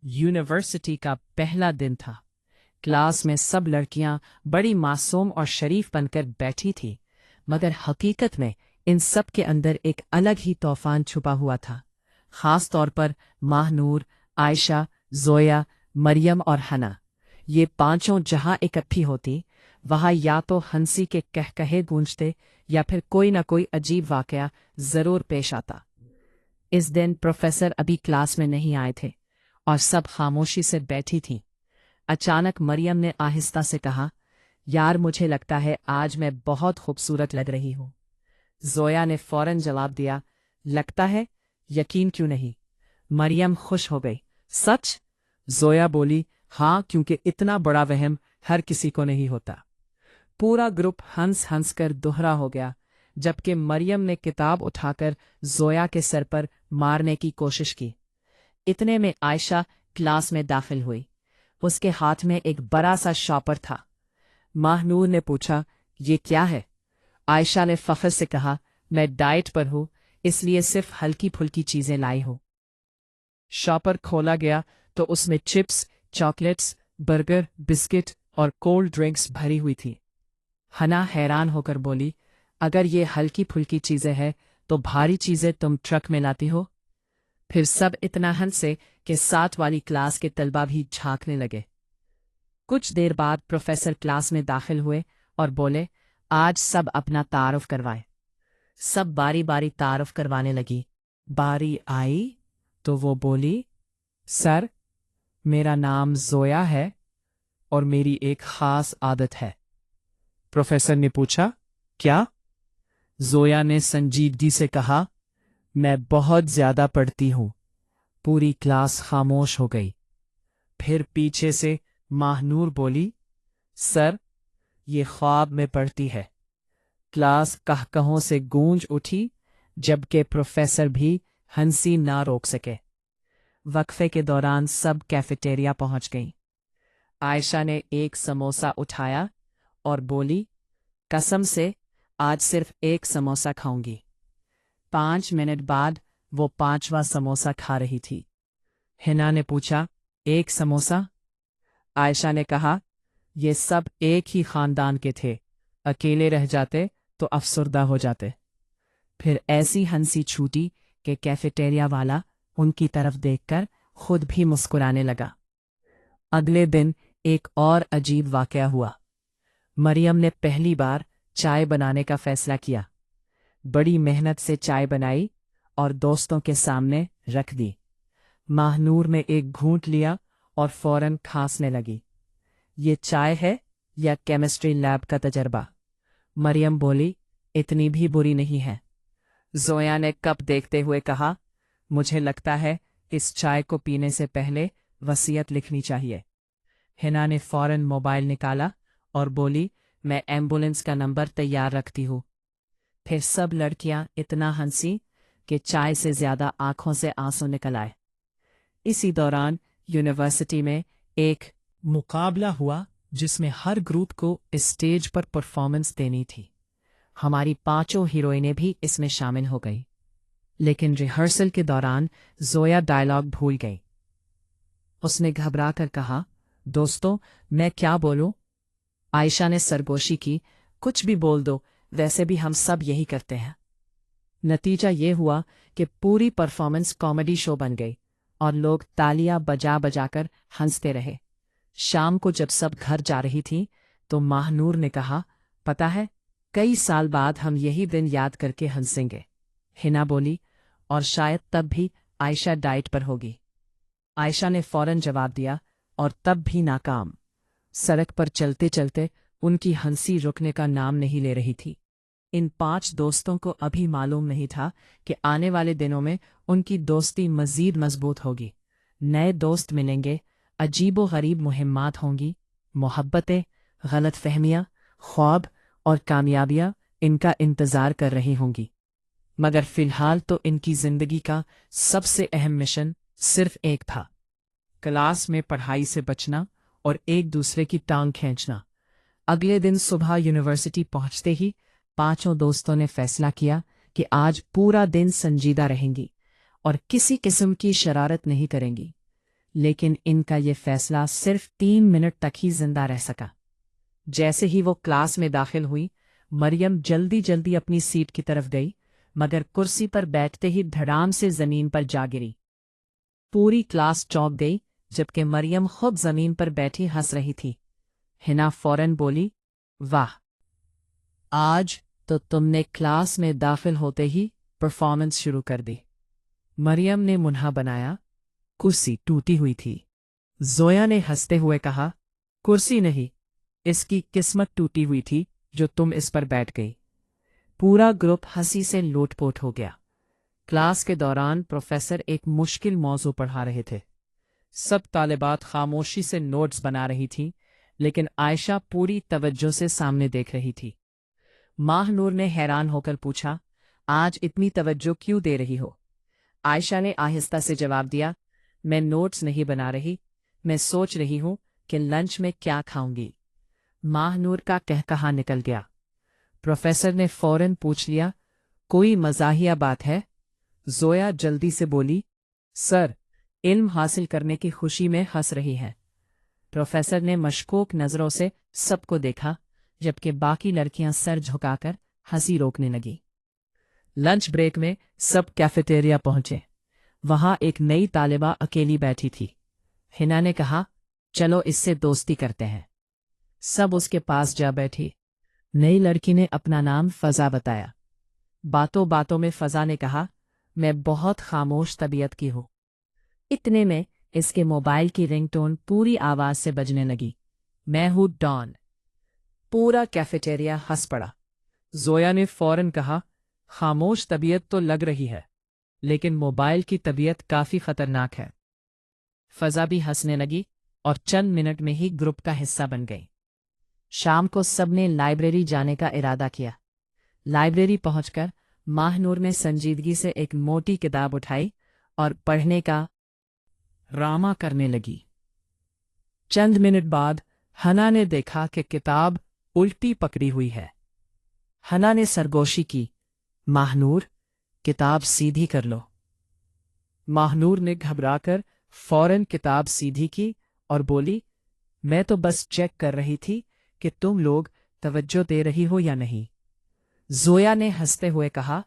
University का पहला दिन था। क्लास में सब लड़कियां बड़ी मासूम और शरीफ बनकर बैठी थी, मगर हकीकत में इन सब के अंदर एक अलग ही तूफान छुपा हुआ था। खास तौर पर माहनूर, आयशा, जोया, मरियम और हना, ये पांचों जहां इकट्ठी होती, वहां या तो हंसी के कहकहे गूंजते या फिर कोई न कोई अजीब वाकया जरूर पेश आता। इस दिन प्रोफेसर अभी क्लास में नहीं आए थे और सब खामोशी से बैठी थीं। अचानक मरियम ने आहिस्ता से कहा, यार मुझे लगता है आज मैं बहुत खूबसूरत लग रही हूं। जोया ने फौरन जवाब दिया, लगता है? यकीन क्यों नहीं? मरियम खुश हो गई। सच? जोया बोली, हाँ, क्योंकि इतना बड़ा वहम हर किसी को नहीं होता। पूरा ग्रुप हंस हंस कर दोहरा हो गया, जबकि मरियम ने किताब उठाकर जोया के सर पर मारने की कोशिश की। इतने में आयशा क्लास में दाखिल हुई। उसके हाथ में एक बड़ा सा शॉपर था। माहनूर ने पूछा, ये क्या है? आयशा ने फख्र से कहा, मैं डाइट पर हूं, इसलिए सिर्फ हल्की फुल्की चीजें लाई हूं। शॉपर खोला गया तो उसमें चिप्स, चॉकलेट्स, बर्गर, बिस्किट और कोल्ड ड्रिंक्स भरी हुई थी। हना हैरान होकर बोली, अगर ये हल्की फुल्की चीजें हैं तो भारी चीजें तुम ट्रक में लाती हो? फिर सब इतना हंसे कि साथ वाली क्लास के तलबा भी झांकने लगे। कुछ देर बाद प्रोफेसर क्लास में दाखिल हुए और बोले, आज सब अपना तारुफ करवाएं। सब बारी बारी तारुफ करवाने लगी। बारी आई तो वो बोली, सर, मेरा नाम जोया है और मेरी एक खास आदत है। प्रोफेसर ने पूछा, क्या? जोया ने संजीदगी से कहा, मैं बहुत ज्यादा पढ़ती हूं। पूरी क्लास खामोश हो गई। फिर पीछे से माहनूर बोली, सर, ये ख्वाब में पढ़ती है। क्लास कहकहों से गूंज उठी, जबकि प्रोफेसर भी हंसी ना रोक सके। वक्फे के दौरान सब कैफेटेरिया पहुंच गईं। आयशा ने एक समोसा उठाया और बोली, कसम से आज सिर्फ एक समोसा खाऊंगी। 5 मिनट बाद वो 5वां समोसा खा रही थी। हिना ने पूछा, एक समोसा? आयशा ने कहा, ये सब एक ही खानदान के थे, अकेले रह जाते तो अफसरदा हो जाते। फिर ऐसी हंसी छूटी कि कैफेटेरिया वाला उनकी तरफ देखकर खुद भी मुस्कुराने लगा। अगले दिन एक और अजीब वाकया हुआ। मरियम ने पहली बार चाय बनाने का फैसला किया। बड़ी मेहनत से चाय बनाई और दोस्तों के सामने रख दी। माहनूर ने एक घूंट लिया और फौरन खांसने लगी। ये चाय है या केमिस्ट्री लैब का तजर्बा? मरियम बोली, इतनी भी बुरी नहीं है। जोया ने कप देखते हुए कहा, मुझे लगता है इस चाय को पीने से पहले वसीयत लिखनी चाहिए। हिना ने फौरन मोबाइल निकाला और बोली, मैं एम्बुलेंस का नंबर तैयार रखती हूँ। फिर सब लड़कियां इतना हंसी कि चाय से ज्यादा आंखों से आंसू निकल आए। इसी दौरान यूनिवर्सिटी में एक मुकाबला हुआ जिसमें हर ग्रुप को स्टेज पर परफॉर्मेंस देनी थी। हमारी 5 हीरोइनें भी इसमें शामिल हो गई, लेकिन रिहर्सल के दौरान जोया डायलॉग भूल गई। उसने घबरा कर कहा, दोस्तों, मैं क्या बोलूं? आयशा ने सरगोशी की, कुछ भी बोल दो, वैसे भी हम सब यही करते हैं। नतीजा ये हुआ कि पूरी परफॉर्मेंस कॉमेडी शो बन गई और लोग तालियां बजा बजाकर हंसते रहे। शाम को जब सब घर जा रही थी तो माहनूर ने कहा, पता है, कई साल बाद हम यही दिन याद करके हंसेंगे। हिना बोली, और शायद तब भी आयशा डाइट पर होगी। आयशा ने फौरन जवाब दिया, और तब भी नाकाम। सड़क पर चलते चलते उनकी हंसी रुकने का नाम नहीं ले रही थी। इन 5 दोस्तों को अभी मालूम नहीं था कि आने वाले दिनों में उनकी दोस्ती मजीद मजबूत होगी। नए दोस्त मिलेंगे, अजीबो गरीब मुहिम्मात होंगी, मोहब्बतें, गलतफहमियां, ख्वाब और कामयाबियां इनका इंतजार कर रही होंगी। मगर फिलहाल तो इनकी जिंदगी का सबसे अहम मिशन सिर्फ एक था, क्लास में पढ़ाई से बचना और एक दूसरे की टांग खींचना। अगले दिन सुबह यूनिवर्सिटी पहुंचते ही 5 दोस्तों ने फैसला किया कि आज पूरा दिन संजीदा रहेंगी और किसी किस्म की शरारत नहीं करेंगी। लेकिन इनका ये फैसला सिर्फ 3 मिनट तक ही जिंदा रह सका। जैसे ही वो क्लास में दाखिल हुई, मरियम जल्दी जल्दी अपनी सीट की तरफ गई, मगर कुर्सी पर बैठते ही धड़ाम से जमीन पर जा गिरी। पूरी क्लास चौंक गई, जबकि मरियम खुद जमीन पर बैठी हंस रही थी। हिना फौरन बोली, वाह, आज तो तुमने क्लास में दाखिल होते ही परफॉर्मेंस शुरू कर दी। मरियम ने मुन्हा बनाया। कुर्सी टूटी हुई थी। जोया ने हंसते हुए कहा, कुर्सी नहीं, इसकी किस्मत टूटी हुई थी जो तुम इस पर बैठ गई। पूरा ग्रुप हंसी से लोटपोट हो गया। क्लास के दौरान प्रोफेसर एक मुश्किल मौजू पढ़ा रहे थे। सब तालिबात खामोशी से नोट्स बना रही थीं, लेकिन आयशा पूरी तवज्जो से सामने देख रही थी। माहनूर ने हैरान होकर पूछा, आज इतनी तवज्जो क्यों दे रही हो? आयशा ने आहिस्ता से जवाब दिया, मैं नोट्स नहीं बना रही, मैं सोच रही हूं कि लंच में क्या खाऊंगी। माहनूर का कहकहा निकल गया। प्रोफेसर ने फौरन पूछ लिया, कोई मजाहिया बात है? जोया जल्दी से बोली, सर, इल्म हासिल करने की खुशी में हंस रही है। प्रोफेसर ने मशकूक नजरों से सबको देखा, जबकि बाकी लड़कियां सर झुकाकर हंसी रोकने लगी। लंच ब्रेक में सब कैफेटेरिया पहुंचे। वहां एक नई तालिबा अकेली बैठी थी। हिना ने कहा, चलो इससे दोस्ती करते हैं। सब उसके पास जा बैठी। नई लड़की ने अपना नाम फजा बताया। बातों बातों में फजा ने कहा, मैं बहुत खामोश तबीयत की हूं। इतने में इसके मोबाइल की रिंगटोन पूरी आवाज से बजने लगी, मैं हूं डॉन। पूरा कैफेटेरिया हंस पड़ा। जोया ने फौरन कहा, खामोश तबीयत तो लग रही है, लेकिन मोबाइल की तबीयत काफी खतरनाक है। फजा भी हंसने लगी और चंद मिनट में ही ग्रुप का हिस्सा बन गई। शाम को सबने लाइब्रेरी जाने का इरादा किया। लाइब्रेरी पहुंचकर माहनूर ने संजीदगी से एक मोटी किताब उठाई और पढ़ने का ड्रामा करने लगी। चंद मिनट बाद हना ने देखा कि किताब उल्टी पकड़ी हुई है। हना ने सरगोशी की, माहनूर, किताब सीधी कर लो। माहनूर ने घबराकर फौरन किताब सीधी की और बोली, मैं तो बस चेक कर रही थी कि तुम लोग तवज्जो दे रही हो या नहीं। जोया ने हंसते हुए कहा,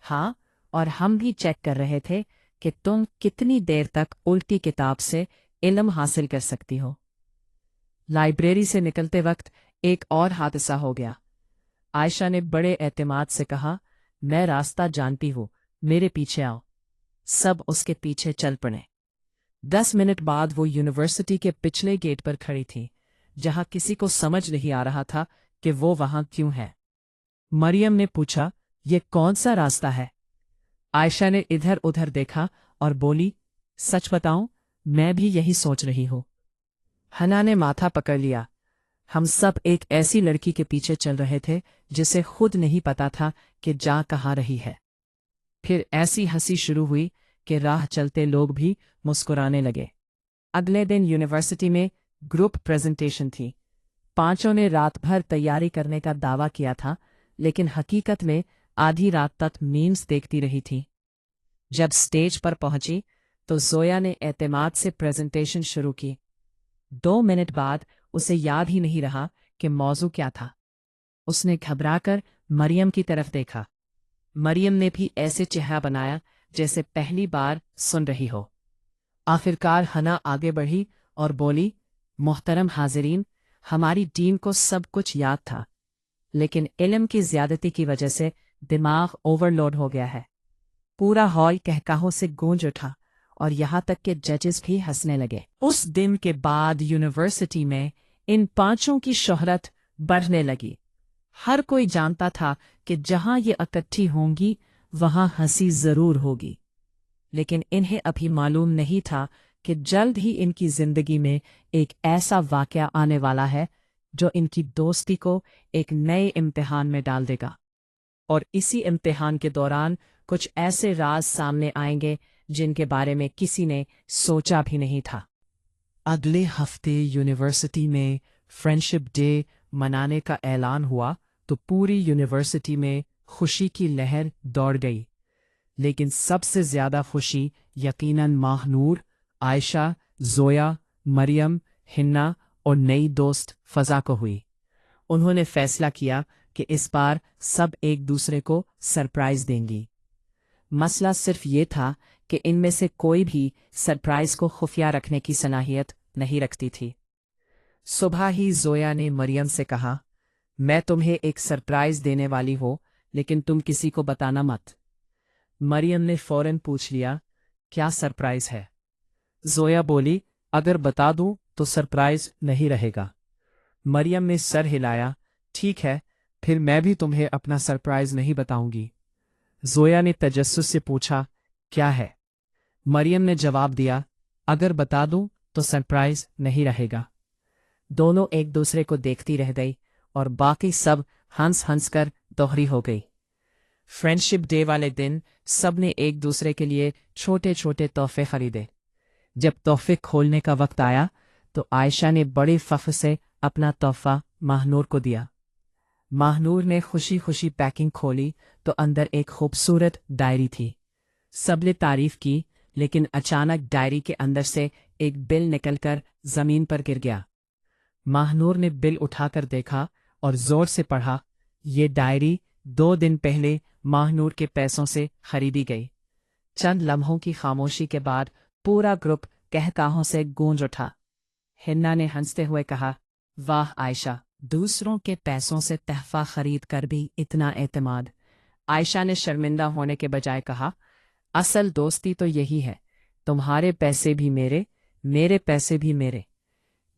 हाँ, और हम भी चेक कर रहे थे कि तुम कितनी देर तक उल्टी किताब से इल्म हासिल कर सकती हो। लाइब्रेरी से निकलते वक्त एक और हादसा हो गया। आयशा ने बड़े एतमाद से कहा, मैं रास्ता जानती हूँ, मेरे पीछे आओ। सब उसके पीछे चल पड़े। 10 मिनट बाद वो यूनिवर्सिटी के पिछले गेट पर खड़ी थी, जहां किसी को समझ नहीं आ रहा था कि वो वहां क्यों है। मरियम ने पूछा, ये कौन सा रास्ता है? आयशा ने इधर उधर देखा और बोली, सच बताऊं, मैं भी यही सोच रही हूं। हना ने माथा पकड़ लिया। हम सब एक ऐसी लड़की के पीछे चल रहे थे जिसे खुद नहीं पता था कि जा कहाँ रही है। फिर ऐसी हंसी शुरू हुई कि राह चलते लोग भी मुस्कुराने लगे। अगले दिन यूनिवर्सिटी में ग्रुप प्रेजेंटेशन थी। पांचों ने रात भर तैयारी करने का दावा किया था, लेकिन हकीकत में आधी रात तक मीम्स देखती रही थी। जब स्टेज पर पहुंची तो जोया ने एतमाद से प्रेजेंटेशन शुरू की। 2 मिनट बाद उसे याद ही नहीं रहा कि मौजू क्या था। उसने घबराकर मरियम की तरफ देखा। मरियम ने भी ऐसे चेहरा बनाया जैसे पहली बार सुन रही हो। आखिरकार हना आगे बढ़ी और बोली, मोहतरम हाजिरीन, हमारी टीम को सब कुछ याद था, लेकिन इल्म की ज्यादती की वजह से दिमाग ओवरलोड हो गया है। पूरा हॉल कहकाहों से गूंज उठा और यहाँ तक कि जजेस भी हंसने लगे। उस दिन के बाद यूनिवर्सिटी में इन पांचों की शोहरत बढ़ने लगी। हर कोई जानता था कि जहां ये इकट्ठी होंगी वहां हंसी जरूर होगी, लेकिन इन्हें अभी मालूम नहीं था कि जल्द ही इनकी जिंदगी में एक ऐसा वाकया आने वाला है जो इनकी दोस्ती को एक नए इम्तिहान में डाल देगा। और इसी इम्तिहान के दौरान कुछ ऐसे राज सामने आएंगे जिनके बारे में किसी ने सोचा भी नहीं था। अगले हफ्ते यूनिवर्सिटी में फ्रेंडशिप डे मनाने का ऐलान हुआ तो पूरी यूनिवर्सिटी में खुशी की लहर दौड़ गई। लेकिन सबसे ज्यादा खुशी यकीनन माहनूर, आयशा, जोया, मरियम, हिन्ना और नई दोस्त फजा को हुई। उन्होंने फैसला किया कि इस बार सब एक दूसरे को सरप्राइज देंगी। मसला सिर्फ ये था कि इनमें से कोई भी सरप्राइज को खुफिया रखने की सलाहियत नहीं रखती थी। सुबह ही जोया ने मरियम से कहा, मैं तुम्हें एक सरप्राइज देने वाली हूं, लेकिन तुम किसी को बताना मत। मरियम ने फौरन पूछ लिया, क्या सरप्राइज है? जोया बोली, अगर बता दूं तो सरप्राइज नहीं रहेगा। मरियम ने सर हिलाया, ठीक है, फिर मैं भी तुम्हें अपना सरप्राइज नहीं बताऊंगी। जोया ने तजस्सुस से पूछा, क्या है? मरियम ने जवाब दिया, अगर बता दूं तो सरप्राइज नहीं रहेगा। दोनों एक दूसरे को देखती रह गई और बाकी सब हंस हंस कर दोहरी हो गई। फ्रेंडशिप डे वाले दिन सबने एक दूसरे के लिए छोटे छोटे तोहफे खरीदे। जब तोहफे खोलने का वक्त आया तो आयशा ने बड़े फख्र से अपना तोहफा महानूर को दिया। महानूर ने खुशी खुशी पैकिंग खोली तो अंदर एक खूबसूरत डायरी थी। सबने तारीफ की, लेकिन अचानक डायरी के अंदर से एक बिल निकलकर जमीन पर गिर गया। महानूर ने बिल उठाकर देखा और जोर से पढ़ा, ये डायरी 2 दिन पहले महानूर के पैसों से खरीदी गई। चंद लम्हों की खामोशी के बाद पूरा ग्रुप कहकाहों से गूंज उठा। हिन्ना ने हंसते हुए कहा, वाह आयशा, दूसरों के पैसों से तहफा खरीद कर भी इतना एतमाद। आयशा ने शर्मिंदा होने के बजाय कहा, असल दोस्ती तो यही है, तुम्हारे पैसे भी मेरे, मेरे पैसे भी मेरे।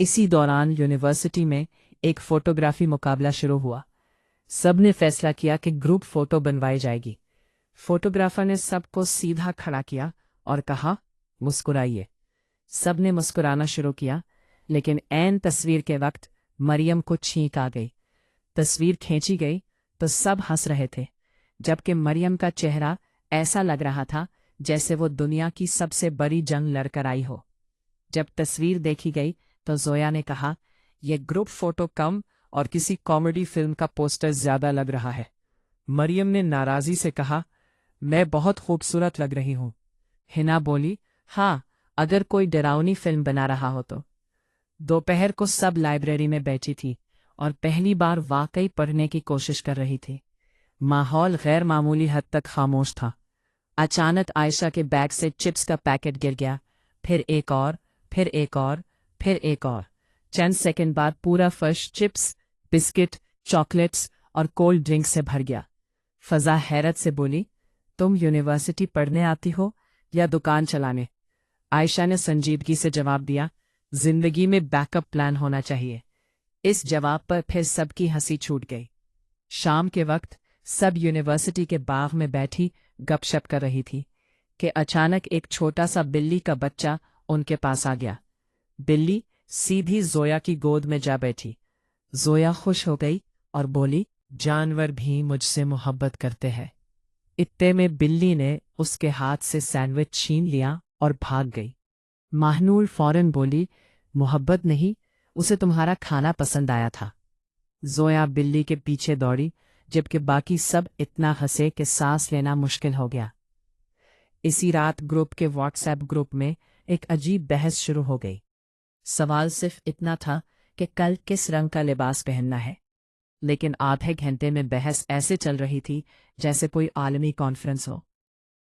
इसी दौरान यूनिवर्सिटी में एक फोटोग्राफी मुकाबला शुरू हुआ। सबने फैसला किया कि ग्रुप फोटो बनवाई जाएगी। फोटोग्राफर ने सबको सीधा खड़ा किया और कहा, मुस्कुराइए। सबने मुस्कुराना शुरू किया, लेकिन ऐन तस्वीर के वक्त मरियम को छींक आ गई। तस्वीर खींची गई तो सब हंस रहे थे, जबकि मरियम का चेहरा ऐसा लग रहा था जैसे वो दुनिया की सबसे बड़ी जंग लड़कर आई हो। जब तस्वीर देखी गई तो जोया ने कहा, यह ग्रुप फोटो कम और किसी कॉमेडी फिल्म का पोस्टर ज्यादा लग रहा है। मरियम ने नाराजी से कहा, मैं बहुत खूबसूरत लग रही हूं। हिना बोली, हाँ, अगर कोई डरावनी फिल्म बना रहा हो तो। दोपहर को सब लाइब्रेरी में बैठी थी और पहली बार वाकई पढ़ने की कोशिश कर रही थी। माहौल गैर मामूली हद तक खामोश था। अचानक आयशा के बैग से चिप्स का पैकेट गिर गया, फिर एक और, फिर एक और, फिर एक और। चंद सेकंड बाद पूरा फर्श चिप्स, बिस्किट, चॉकलेट्स और कोल्ड ड्रिंक से भर गया। फजा हैरत से बोली, तुम यूनिवर्सिटी पढ़ने आती हो या दुकान चलाने? आयशा ने संजीदगी से जवाब दिया, जिंदगी में बैकअप प्लान होना चाहिए। इस जवाब पर फिर सबकी हंसी छूट गई। शाम के वक्त सब यूनिवर्सिटी के बाग में बैठी गपशप कर रही थी कि अचानक एक छोटा सा बिल्ली का बच्चा उनके पास आ गया। बिल्ली सीधी जोया की गोद में जा बैठी। जोया खुश हो गई और बोली, जानवर भी मुझसे मोहब्बत करते हैं। इत्ते में बिल्ली ने उसके हाथ से सैंडविच छीन लिया और भाग गई। महानूर फौरन बोली, मोहब्बत नहीं, उसे तुम्हारा खाना पसंद आया था। जोया बिल्ली के पीछे दौड़ी, जबकि बाकी सब इतना हंसे कि सांस लेना मुश्किल हो गया। इसी रात ग्रुप के व्हाट्सएप ग्रुप में एक अजीब बहस शुरू हो गई। सवाल सिर्फ इतना था कि कल किस रंग का लिबास पहनना है, लेकिन आधे घंटे में बहस ऐसे चल रही थी जैसे कोई आलमी कॉन्फ्रेंस हो।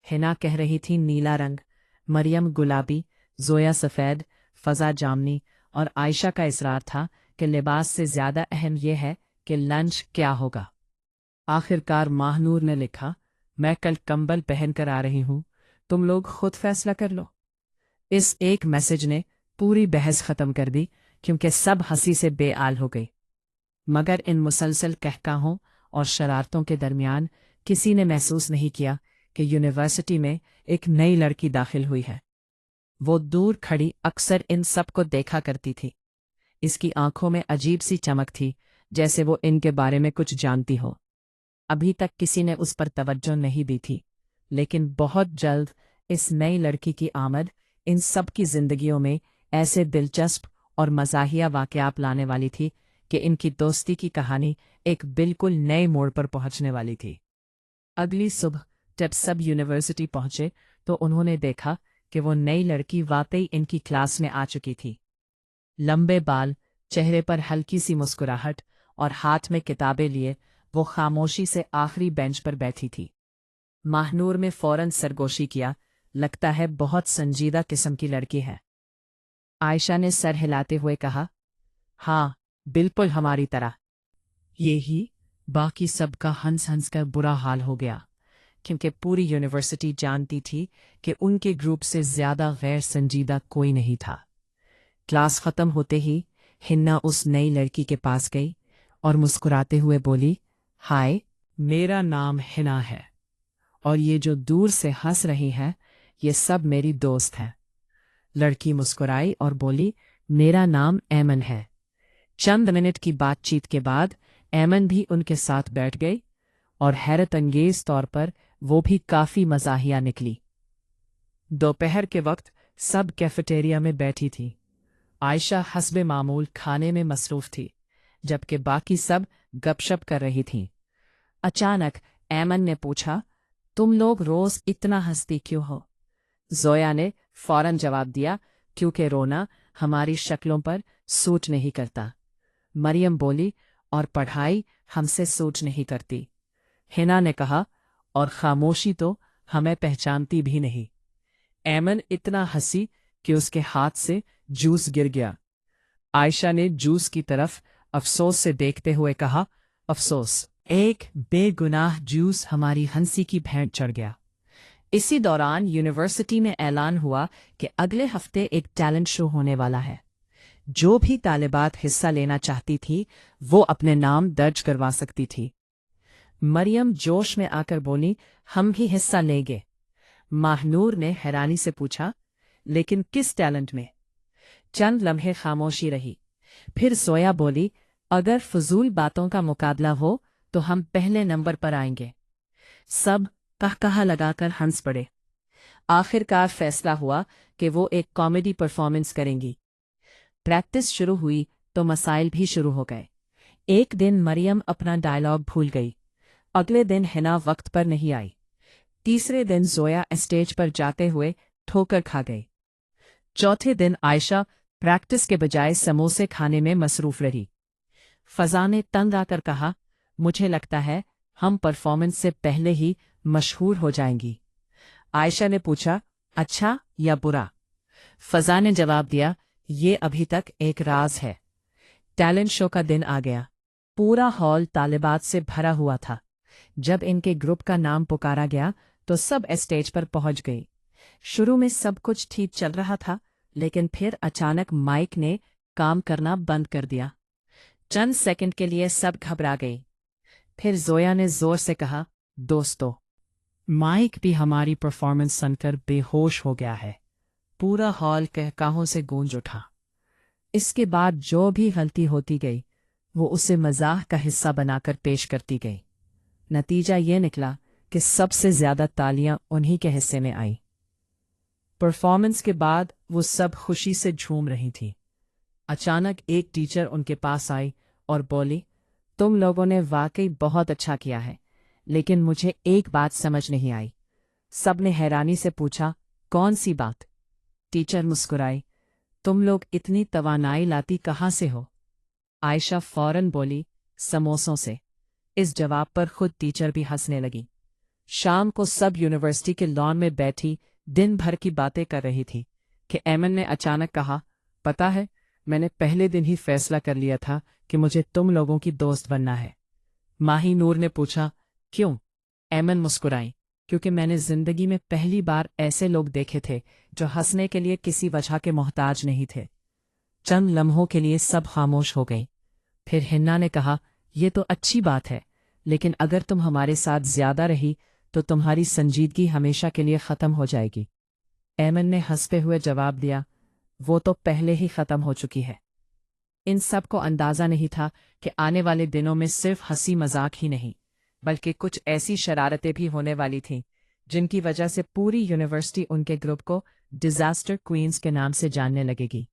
हिना कह रही थी नीला रंग, मरियम गुलाबी, जोया सफ़ेद, फजा जामनी और आयशा का इसरार था कि लिबास से ज्यादा अहम यह है कि लंच क्या होगा। आखिरकार महानूर ने लिखा, मैं कल कंबल पहनकर आ रही हूं, तुम लोग खुद फैसला कर लो। इस एक मैसेज ने पूरी बहस खत्म कर दी, क्योंकि सब हंसी से बेआल हो गई। मगर इन मुसलसल कहकाहों और शरारतों के दरमियान किसी ने महसूस नहीं किया कि यूनिवर्सिटी में एक नई लड़की दाखिल हुई है। वो दूर खड़ी अक्सर इन सब को देखा करती थी। इसकी आंखों में अजीब सी चमक थी, जैसे वो इनके बारे में कुछ जानती हो। अभी तक किसी ने उस पर तवज्जो नहीं दी थी, लेकिन बहुत जल्द इस नई लड़की की आमद इन सब की जिंदगियों में ऐसे दिलचस्प और मज़ाहिया वाक़यात लाने वाली थी कि इनकी दोस्ती की कहानी एक बिल्कुल नए मोड़ पर पहुंचने वाली थी। अगली सुबह जब सब यूनिवर्सिटी पहुंचे तो उन्होंने देखा कि वो नई लड़की वाकई इनकी क्लास में आ चुकी थी। लंबे बाल, चेहरे पर हल्की सी मुस्कुराहट और हाथ में किताबें लिए वो खामोशी से आखिरी बेंच पर बैठी थी। माहनूर में फौरन सरगोशी किया, लगता है बहुत संजीदा किस्म की लड़की है। आयशा ने सर हिलाते हुए कहा, हाँ बिल्कुल हमारी तरह। यही बाकी सबका हंस हंस कर बुरा हाल हो गया, क्योंकि पूरी यूनिवर्सिटी जानती थी कि उनके ग्रुप से ज्यादा गैर संजीदा कोई नहीं था। क्लास खत्म होते ही हिन्ना उस नई लड़की के पास गई और मुस्कुराते हुए बोली, हाय, मेरा नाम हिना है और ये जो दूर से हंस रही है ये सब मेरी दोस्त है। लड़की मुस्कुराई और बोली, मेरा नाम ऐमन है। चंद मिनट की बातचीत के बाद ऐमन भी उनके साथ बैठ गई और हैरत अंगेज तौर पर वो भी काफी मजाहिया निकली। दोपहर के वक्त सब कैफेटेरिया में बैठी थी। आयशा हस्बे मामूल खाने में मसरूफ थी, जबकि बाकी सब गपशप कर रही थीं। अचानक ऐमन ने पूछा, तुम लोग रोज इतना हंसती क्यों हो? जोया ने फौरन जवाब दिया, क्योंकि रोना हमारी शक्लों पर सूट नहीं करता। मरियम बोली, और पढ़ाई हमसे सूट नहीं करती। हिना ने कहा, और खामोशी तो हमें पहचानती भी नहीं। ऐमन इतना हंसी कि उसके हाथ से जूस गिर गया। आयशा ने जूस की तरफ अफसोस से देखते हुए कहा, अफसोस, एक बेगुनाह जूस हमारी हंसी की भेंट चढ़ गया। इसी दौरान यूनिवर्सिटी में ऐलान हुआ कि अगले हफ्ते एक टैलेंट शो होने वाला है। जो भी तालिबात हिस्सा लेना चाहती थी वो अपने नाम दर्ज करवा सकती थी। मरियम जोश में आकर बोली, हम भी हिस्सा लेंगे। माहनूर ने हैरानी से पूछा, लेकिन किस टैलेंट में? चंद लम्हे खामोशी रही, फिर जोया बोली, अगर फजूल बातों का मुकाबला हो तो हम पहले नंबर पर आएंगे। सब कहकहा लगाकर हंस पड़े। आखिरकार फैसला हुआ कि वो एक कॉमेडी परफॉर्मेंस करेंगी। प्रैक्टिस शुरू हुई तो मसाइल भी शुरू हो गए। एक दिन मरियम अपना डायलॉग भूल गई। अगले दिन हिना वक्त पर नहीं आई। तीसरे दिन जोया स्टेज पर जाते हुए ठोकर खा गई। चौथे दिन आयशा प्रैक्टिस के बजाय समोसे खाने में मसरूफ रही। फजा ने तंग आकर कहा, मुझे लगता है हम परफॉर्मेंस से पहले ही मशहूर हो जाएंगी। आयशा ने पूछा, अच्छा या बुरा? फजा ने जवाब दिया, ये अभी तक एक राज है। टैलेंट शो का दिन आ गया। पूरा हॉल तालिबात से भरा हुआ था। जब इनके ग्रुप का नाम पुकारा गया तो सब स्टेज पर पहुंच गई। शुरू में सब कुछ ठीक चल रहा था, लेकिन फिर अचानक माइक ने काम करना बंद कर दिया। चंद सेकंड के लिए सब घबरा गई। फिर जोया ने जोर से कहा, दोस्तों, माइक भी हमारी परफॉर्मेंस सुनकर बेहोश हो गया है। पूरा हॉल कहकाहों से गूंज उठा। इसके बाद जो भी गलती होती गई वो उसे मजाक का हिस्सा बनाकर पेश करती गई। नतीजा ये निकला कि सबसे ज्यादा तालियां उन्हीं के हिस्से में आई। परफॉर्मेंस के बाद वो सब खुशी से झूम रही थी। अचानक एक टीचर उनके पास आई और बोली, तुम लोगों ने वाकई बहुत अच्छा किया है, लेकिन मुझे एक बात समझ नहीं आई। सब ने हैरानी से पूछा, कौन सी बात? टीचर मुस्कुराई, तुम लोग इतनी तवानाई लाती कहाँ से हो? आयशा फौरन बोली, समोसों से। इस जवाब पर खुद टीचर भी हंसने लगी। शाम को सब यूनिवर्सिटी के लॉन में बैठी दिन भर की बातें कर रही थी कि ऐमन ने अचानक कहा, पता है, मैंने पहले दिन ही फैसला कर लिया था कि मुझे तुम लोगों की दोस्त बनना है। माही नूर ने पूछा, क्यों? ऐमन मुस्कुराई, क्योंकि मैंने जिंदगी में पहली बार ऐसे लोग देखे थे जो हंसने के लिए किसी वजह के मोहताज नहीं थे। चंद लम्हों के लिए सब खामोश हो गई। फिर हिन्ना ने कहा, ये तो अच्छी बात है, लेकिन अगर तुम हमारे साथ ज्यादा रही तो तुम्हारी संजीदगी हमेशा के लिए खत्म हो जाएगी। ऐमन ने हंसते हुए जवाब दिया, वो तो पहले ही खत्म हो चुकी है। इन सब को अंदाजा नहीं था कि आने वाले दिनों में सिर्फ हंसी मजाक ही नहीं, बल्कि कुछ ऐसी शरारतें भी होने वाली थीं जिनकी वजह से पूरी यूनिवर्सिटी उनके ग्रुप को डिजास्टर क्वींस के नाम से जानने लगेगी।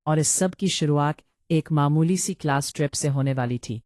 और इस सब की शुरुआत एक मामूली सी क्लास ट्रिप से होने वाली थी।